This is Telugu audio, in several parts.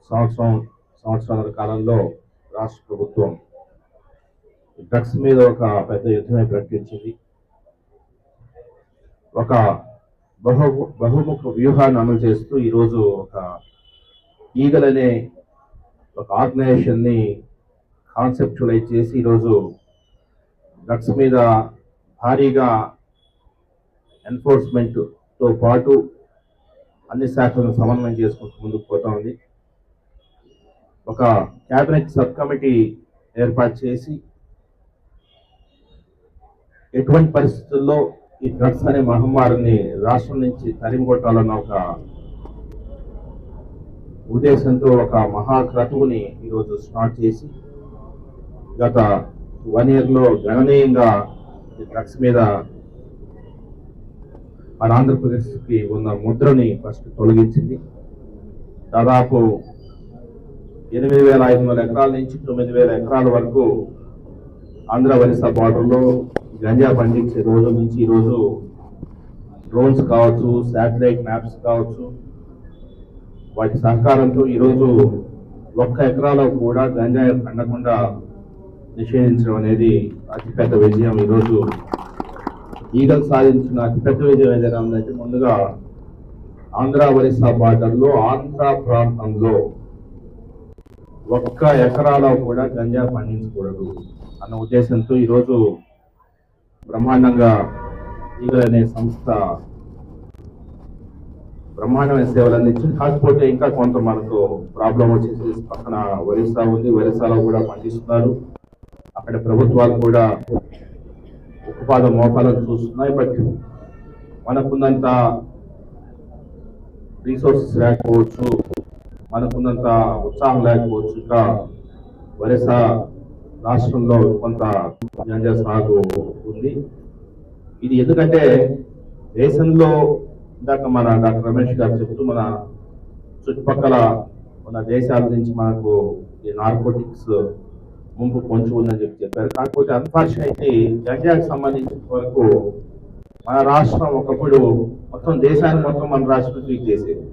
సంవత్సరాల కాలంలో రాష్ట్ర ప్రభుత్వం డ్రగ్స్ మీద ఒక పెద్ద యుద్ధమే ప్రకటించింది. ఒక బహుముఖ వ్యూహాన్ని అమలు చేస్తూ ఈరోజు ఒక ఈగల్ అనే ఒక ఆర్గనైజేషన్ని కాన్సెప్చువలైజ్ చేసి ఈరోజు డ్రగ్స్ మీద భారీగా ఎన్ఫోర్స్మెంట్తో పాటు అన్ని శాఖలను సమన్వయం చేసుకుంటూ ముందుకు పోతా ఉంది. ఒక క్యాబినెట్ సబ్ కమిటీ ఏర్పాటు చేసి ఎటువంటి పరిస్థితుల్లో ఈ డ్రగ్స్ అనే మహమ్మారిని రాష్ట్రం నుంచి తరిమికొట్టాలన్న ఒక ఉద్దేశంతో ఒక మహాక్రతువుని ఈరోజు స్టార్ట్ చేసి గత 1 year లో గణనీయంగా ఈ డ్రగ్స్ మీద మన ఆంధ్రప్రదేశ్కి ఉన్న ముద్రని ఫస్ట్ తొలగించింది. దాదాపు 8,500 ఎకరాల నుంచి 9,000 ఎకరాల వరకు ఆంధ్ర ఒరిస్సా బార్డర్లో గంజా పండించే రోజు నుంచి ఈరోజు డ్రోన్స్ కావచ్చు, శాటిలైట్ మ్యాప్స్ కావచ్చు, వాటి సహకారంతో ఈరోజు 1 ఎకరాలో కూడా గంజాయి పండకుండా నిషేధించడం అనేది అతిపెద్ద విజయం. ఈరోజు ఈగల్ సాధించిన అతిపెద్ద విజయం ఏదైనా ఉందంటే ముందుగా ఆంధ్ర ఒరిస్సా బార్డర్లో ఆంధ్ర ప్రాంతంలో 1 ఎకరాలో కూడా గంజా పండించకూడదు అన్న ఉద్దేశంతో ఈరోజు బ్రహ్మాండంగా ఈగల్ అనే సంస్థ బ్రహ్మాండమైన సేవలు అందించింది. కాకపోతే ఇంకా కొంత మనకు ప్రాబ్లం వచ్చేసి పక్కన ఒరిస్సా ఉంది, ఒరిస్సాలో కూడా పండిస్తున్నారు. అక్కడ ప్రభుత్వాలు కూడా ఉత్పాద మోపాలను చూస్తున్నాయి. బట్ మనకున్నంత రీసోర్సెస్ లేకపోవచ్చు, మనకున్నంత ఉత్సాహం లేకపోవచ్చు. ఇంకా ఒరిస్సా రాష్ట్రంలో కొంత గంజా సాగు ఉంది. ఇది ఎందుకంటే దేశంలో ఇందాక మన డాక్టర్ రమేష్ గారు చెబుతూ మన చుట్టుపక్కల ఉన్న దేశాల నుంచి మనకు ఈ నార్కోటిక్స్ ముంపు పొంచి ఉందని చెప్పారు. కాకపోతే అన్ఫార్చునేట్లీ గంజాకి సంబంధించిన వరకు మన రాష్ట్రం ఒకప్పుడు మొత్తం దేశాన్ని మొత్తం మన రాష్ట్రం ట్రీట్ చేసేది.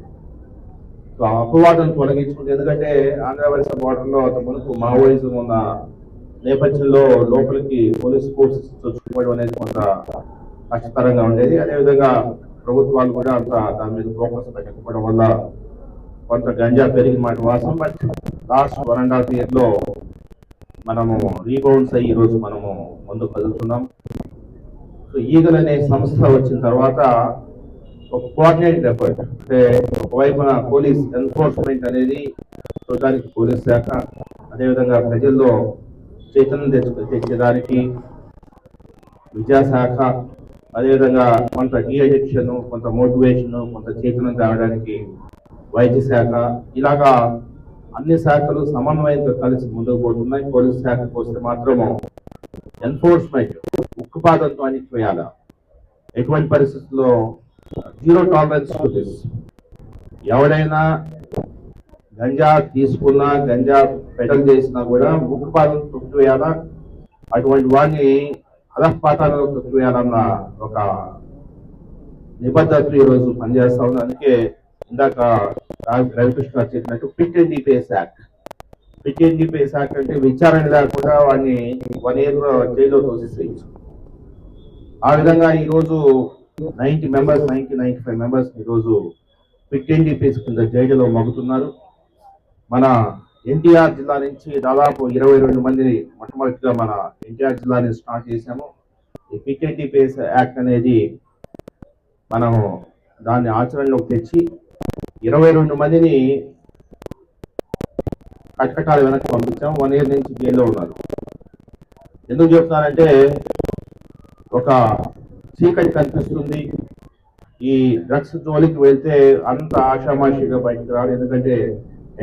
సో అపవాదం తొలగించుకుంటే, ఎందుకంటే ఆంధ్ర ఒరిస్సా బార్డర్లో అంత మునుపు మావోయిజం ఉన్న నేపథ్యంలో లోపలికి పోలీస్ ఫోర్సెస్ చొచ్చుకోవడం అనేది కొంత కష్టతరంగా ఉండేది. అదేవిధంగా ప్రభుత్వాలు కూడా అంత దాని మీద ఫోకస్ పెట్టకపోవడం వల్ల కొంత గంజా పెరిగిన మాట వాస్తవం. బట్ లాస్ట్ 1.5 years లో మనము రీబౌండ్స్ అయ్యి ఈరోజు మనము ముందుకు కదులుతున్నాం. సో ఈగల్ అనే సంస్థ వచ్చిన తర్వాత ఒక కోఆర్డినేటెడ్ ఎఫర్ట్, అంటే ఒకవైపున పోలీస్ ఎన్ఫోర్స్మెంట్ అనేది చూడడానికి పోలీస్ శాఖ, అదేవిధంగా ప్రజల్లో చైతన్యం తెచ్చేదానికి విద్యాశాఖ, అదేవిధంగా కొంత డీఅడిక్షన్, కొంత మోటివేషన్, కొంత చైతన్యం తేవడానికి వైద్య శాఖ, ఇలాగా అన్ని శాఖలు సమన్వయంతో కలిసి ముందుకు పోతున్నాయి. పోలీస్ శాఖకు వస్తే మాత్రము ఎన్ఫోర్స్మెంట్ ఉక్కుపాదంతో అణిచివేయాలి. ఎటువంటి పరిస్థితుల్లో జీరో టాలరెన్స్ టు దిస్. ఎవడైనా గంజా తీసుకున్నా, గంజా పెడల్ చేసినా కూడా ఉక్కుపాదం తొక్కివేయాలా, అటువంటి వాడిని అధపాతాలలో తొక్కివేయాలన్న ఒక నిబద్ధత ఈరోజు పనిచేస్తా ఉంది. అందుకే ఇందాక రవికృష్ణ చెప్పినట్టు పిట్ అండ్ డిపేస్ యాక్ట్. పిట్ అండ్ డిపేస్ యాక్ట్ అంటే విచారణ లేకుండా వాడిని 1 year జైల్లో తోసేసేయచ్చు. ఆ విధంగా ఈరోజు 95 మెంబర్స్ ఈరోజు పిట్ అండ్ డిపేస్ కింద జైలులో మగ్గుతున్నారు. మన ఎన్టీఆర్ జిల్లా నుంచి దాదాపు 22 మందిని మొట్టమొదటిగా మన ఎన్టీఆర్ జిల్లాని స్టార్ట్ చేశాము. ఈ పిట్ అండ్ డిపేస్ యాక్ట్ అనేది మనము దాన్ని ఆచరణలోకి తెచ్చి 22 మందిని కటకటాలు వెనక్కి పంపించాం. 1 year నుంచి జైల్లో ఉన్నారు. ఎందుకు చెప్తున్నానంటే ఒక చీకటి కనిపిస్తుంది. ఈ డ్రగ్స్ జోలికి వెళ్తే అంత ఆషామాషిగా బయటకు రాదు. ఎందుకంటే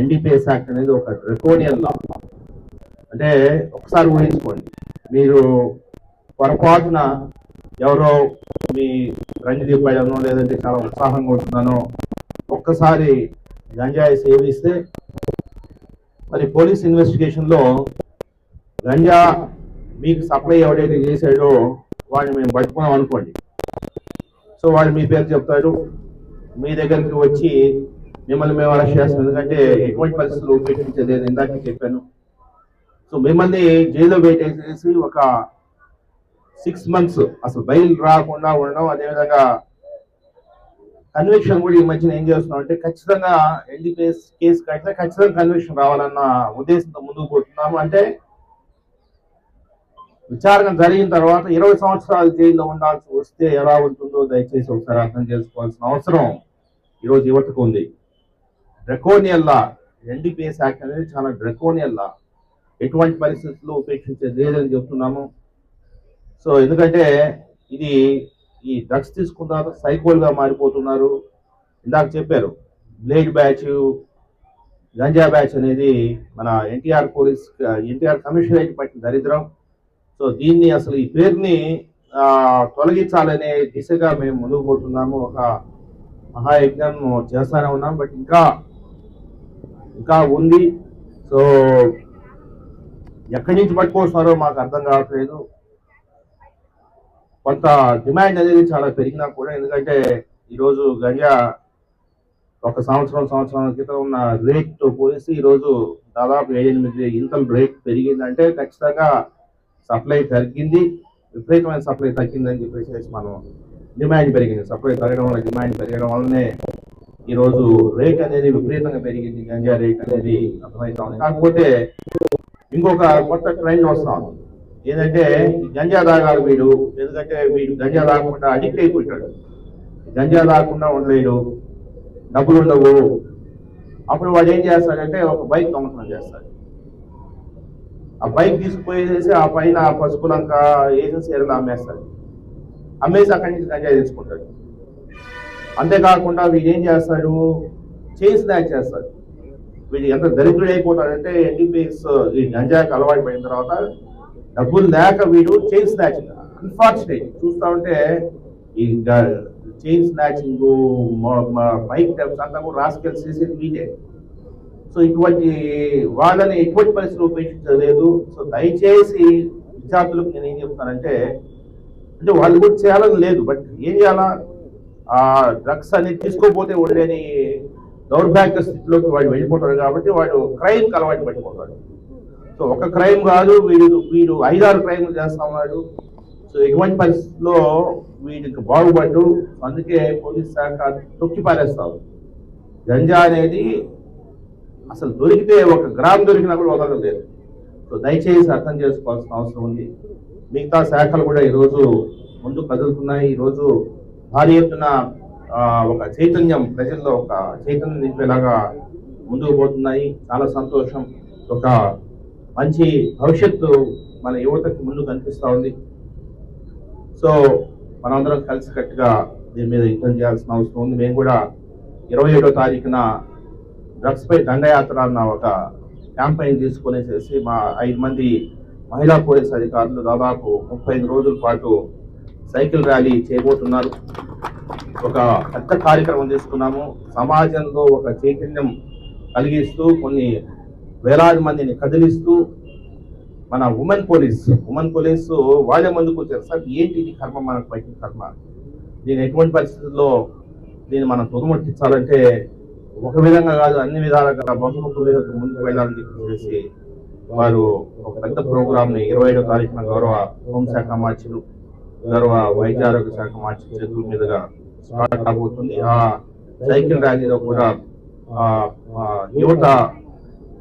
ఎన్డీపీఎస్ యాక్ట్ అనేది ఒక డ్రకోనియన్ లా. అంటే ఒకసారి ఊహించుకోండి, మీరు పొరపాటున ఎవరో మీ రంజిదీప్ పైడనో లేదంటే చాలా ఉత్సాహంగా ఉంటున్నానో ఒక్కసారి గంజాయి సేవిస్తే మరి పోలీస్ ఇన్వెస్టిగేషన్లో గంజా మీకు సప్లై ఎవడైతే చేశాడో వాడిని మేము పట్టుకున్నాం అనుకోండి. సో వాడు మీ పేరు చెప్తాడు, మీ దగ్గరికి వచ్చి మిమ్మల్ని మేము అరెస్ట్ చేస్తాం, ఎందుకంటే ఎటువంటి పరిస్థితులు ఉపేక్షించేది ఇందాక చెప్పాను. సో మిమ్మల్ని జైల్లో పెట్టేసేసి ఒక 6 months అసలు బయలు రాకుండా ఉండడం, అదేవిధంగా కన్విక్షన్ కూడా ఈ మధ్యన ఏం చేస్తున్నాం అంటే ఖచ్చితంగా ఎన్డీపీఎస్ కేసు కట్టినా ఖచ్చితంగా కన్విక్షన్ రావాలన్న ఉద్దేశంతో ముందుకు పోతున్నాము. అంటే విచారణ జరిగిన తర్వాత 20 సంవత్సరాలు జైల్లో ఉండాల్సి వస్తే ఎలా ఉంటుందో దయచేసి ఒకసారి అర్థం చేసుకోవాల్సిన అవసరం ఈరోజు యువతకు ఉంది. డ్రకోనియల్ లా, ఎన్డీపీఎస్ యాక్ట్ అనేది చాలా డ్రకోనియల్ లా, ఎటువంటి పరిస్థితుల్లో ఉపేక్షించేది లేదని చెప్తున్నాము. సో ఎందుకంటే ఇది ఈ డ్రగ్స్ తీసుకున్న తర్వాత సైకోల్గా మారిపోతున్నారు. ఇందాక చెప్పారు బ్లేడ్ బ్యాచ్, గంజా బ్యాచ్ అనేది మన ఎన్టీఆర్ కమిషనరేట్ పట్టిన దరిద్రం. సో దీన్ని అసలు ఈ పేరుని తొలగించాలనే దిశగా మేము ముందుకు పోతున్నాము. ఒక మహాయజ్ఞం చేస్తానే ఉన్నాం, బట్ ఇంకా ఉంది. సో ఎక్కడి నుంచి పట్టుకొస్తున్నారో మాకు అర్థం కావట్లేదు. కొంత డిమాండ్ అనేది చాలా పెరిగినా కూడా, ఎందుకంటే ఈరోజు గంజా ఒక సంవత్సరం క్రితం ఉన్న రేట్తో పోలిసి ఈరోజు దాదాపు 7-8 ఇంతలు రేట్ పెరిగిందంటే ఖచ్చితంగా సప్లై తగ్గింది, విపరీతమైన సప్లై తగ్గిందని చెప్పేసి మనం డిమాండ్ పెరిగింది. సప్లై తగ్గడం వల్ల, డిమాండ్ పెరగడం వల్లనే ఈరోజు రేట్ అనేది విపరీతంగా పెరిగింది, గంజా రేట్ అనేది అర్థమవుతా ఉంది. కాకపోతే ఇంకొక కొత్త ట్రెండ్ వస్తాం ఏంటంటే గంజా తాగాలి వీడు, ఎందుకంటే వీడు గంజా తాగకుండా అడిక్ట్ అయిపోతాడు, గంజా తాగకుండా ఉండలేడు, డబ్బులు ఉండవు. అప్పుడు వాడు ఏం చేస్తాడంటే ఒక బైక్ దొంగతనం చేస్తాడు. ఆ బైక్ తీసుకుపోయేసి ఆ పైన పసుపులంక ఏజెన్సీ ఎరలు అమ్మేస్తాడు. అమ్మేసి అక్కడి నుంచి గంజా తీసుకుంటాడు. అంతేకాకుండా వీడు ఏం చేస్తాడు, చైన్ స్నాచ్ చేస్తాడు. వీడు ఎంత దరిద్రుడు అయిపోతాడంటే ఎన్డీపీఎస్ ఈ గంజాకి అలవాటు పడిన తర్వాత డబ్బులు లేక వీడు చైన్ స్నాచింగ్, అన్ఫార్చునేట్ చూస్తా ఉంటే ఈ చైన్ స్నాచింగ్, బైక్ టెప్స్ అంతా కూడా రాసుకెళ్ళి చేసేది వీటే. సో ఇటువంటి వాళ్ళని ఎటువంటి పరిస్థితులు ఉపేక్షించలేదు. సో దయచేసి విద్యార్థులకు నేను ఏం చెప్తానంటే, అంటే వాళ్ళు కూడా చేయాలని లేదు, బట్ ఏం చేయాలా, ఆ డ్రగ్స్ అనేది తీసుకోకపోతే ఉండేని దౌర్భాగ్య స్థితిలోకి వాడు వెళ్ళిపోతాడు. కాబట్టి వాడు క్రైమ్కి అలవాటు పడిపోతాడు. సో ఒక క్రైమ్ కాదు, వీడు 5-6 క్రైమ్లు చేస్తా ఉన్నాడు. సో ఎటువంటి పరిస్థితుల్లో వీడికి బాగుపడ్డు. అందుకే పోలీస్ శాఖ తొక్కి పారేస్తారు. గంజా అనేది అసలు దొరికితే 1 గ్రామ్ దొరికినా కూడా వదలడం లేదు. సో దయచేసి అర్థం చేసుకోవాల్సిన అవసరం ఉంది. మిగతా శాఖలు కూడా ఈరోజు ముందు కదులుతున్నాయి. ఈరోజు భారీ ఎత్తున ఒక చైతన్యం, ప్రజల్లో ఒక చైతన్యం నింపేలాగా ముందుకు పోతున్నాయి. చాలా సంతోషం. ఒక మంచి భవిష్యత్తు మన యువతకి ముందు కనిపిస్తూ ఉంది. సో మనందరం కలిసికట్టుగా దీని మీద యుద్ధం చేయాల్సిన అవసరం ఉంది. మేము కూడా 27వ తారీఖున డ్రగ్స్ పై దండయాత్ర అన్న ఒక క్యాంపెయిన్ తీసుకునేసేసి మా 5 మంది మహిళా పోలీస్ అధికారులు దాదాపు 35 రోజుల పాటు సైకిల్ ర్యాలీ చేయబోతున్నారు. ఒక పెద్ద కార్యక్రమం తీసుకున్నాము. సమాజంలో ఒక చైతన్యం కలిగిస్తూ కొన్ని వేలాది మందిని కదిలిస్తూ మన ఉమెన్ పోలీసు వాళ్ళే ముందుకు వచ్చారు. సార్ ఏంటి ఇది కర్మ, మనకు బయట కర్మ, దీని ఎటువంటి పరిస్థితుల్లో దీన్ని మనం తుదముట్టించాలంటే ఒక విధంగా కాదు, అన్ని విధాలుగా బహుముఖ ముందుకు వెళ్ళాలని చెప్పేసి వారు ఒక పెద్ద ప్రోగ్రామ్ ని 27వ తారీఖున గౌరవ హోంశాఖ మార్చులు, గౌరవ వైద్య ఆరోగ్య శాఖ మార్చుల చేతుల మీదుగా స్టార్ట్ కాబోతుంది. ఆ సైకిల్ ర్యాలీలో కూడా యువత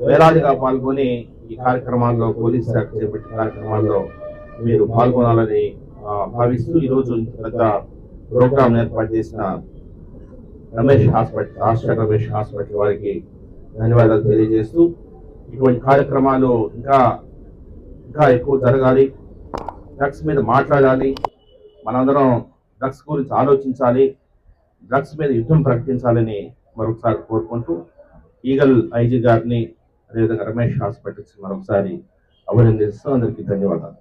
వేలాదిగా పాల్గొని ఈ కార్యక్రమాల్లో, పోలీస్ శాఖ చేపట్టిన కార్యక్రమాల్లో మీరు పాల్గొనాలని భావిస్తూ ఈరోజు పెద్ద ప్రోగ్రామ్ ఏర్పాటు చేసిన రాష్ట్ర రమేష్ హాస్పిటల్ వారికి ధన్యవాదాలు తెలియజేస్తూ, ఇటువంటి కార్యక్రమాలు ఇంకా ఎక్కువ జరగాలి. డ్రగ్స్ మీద మాట్లాడాలి, మనందరం డ్రగ్స్ గురించి ఆలోచించాలి, డ్రగ్స్ మీద యుద్ధం ప్రకటించాలని మరొకసారి కోరుకుంటూ ఈగల్ ఐజీ గారిని, అదేవిధంగా రమేష్ హాస్పిటల్స్ మరొకసారి అభినందిస్తూ అందరికీ ధన్యవాదాలు.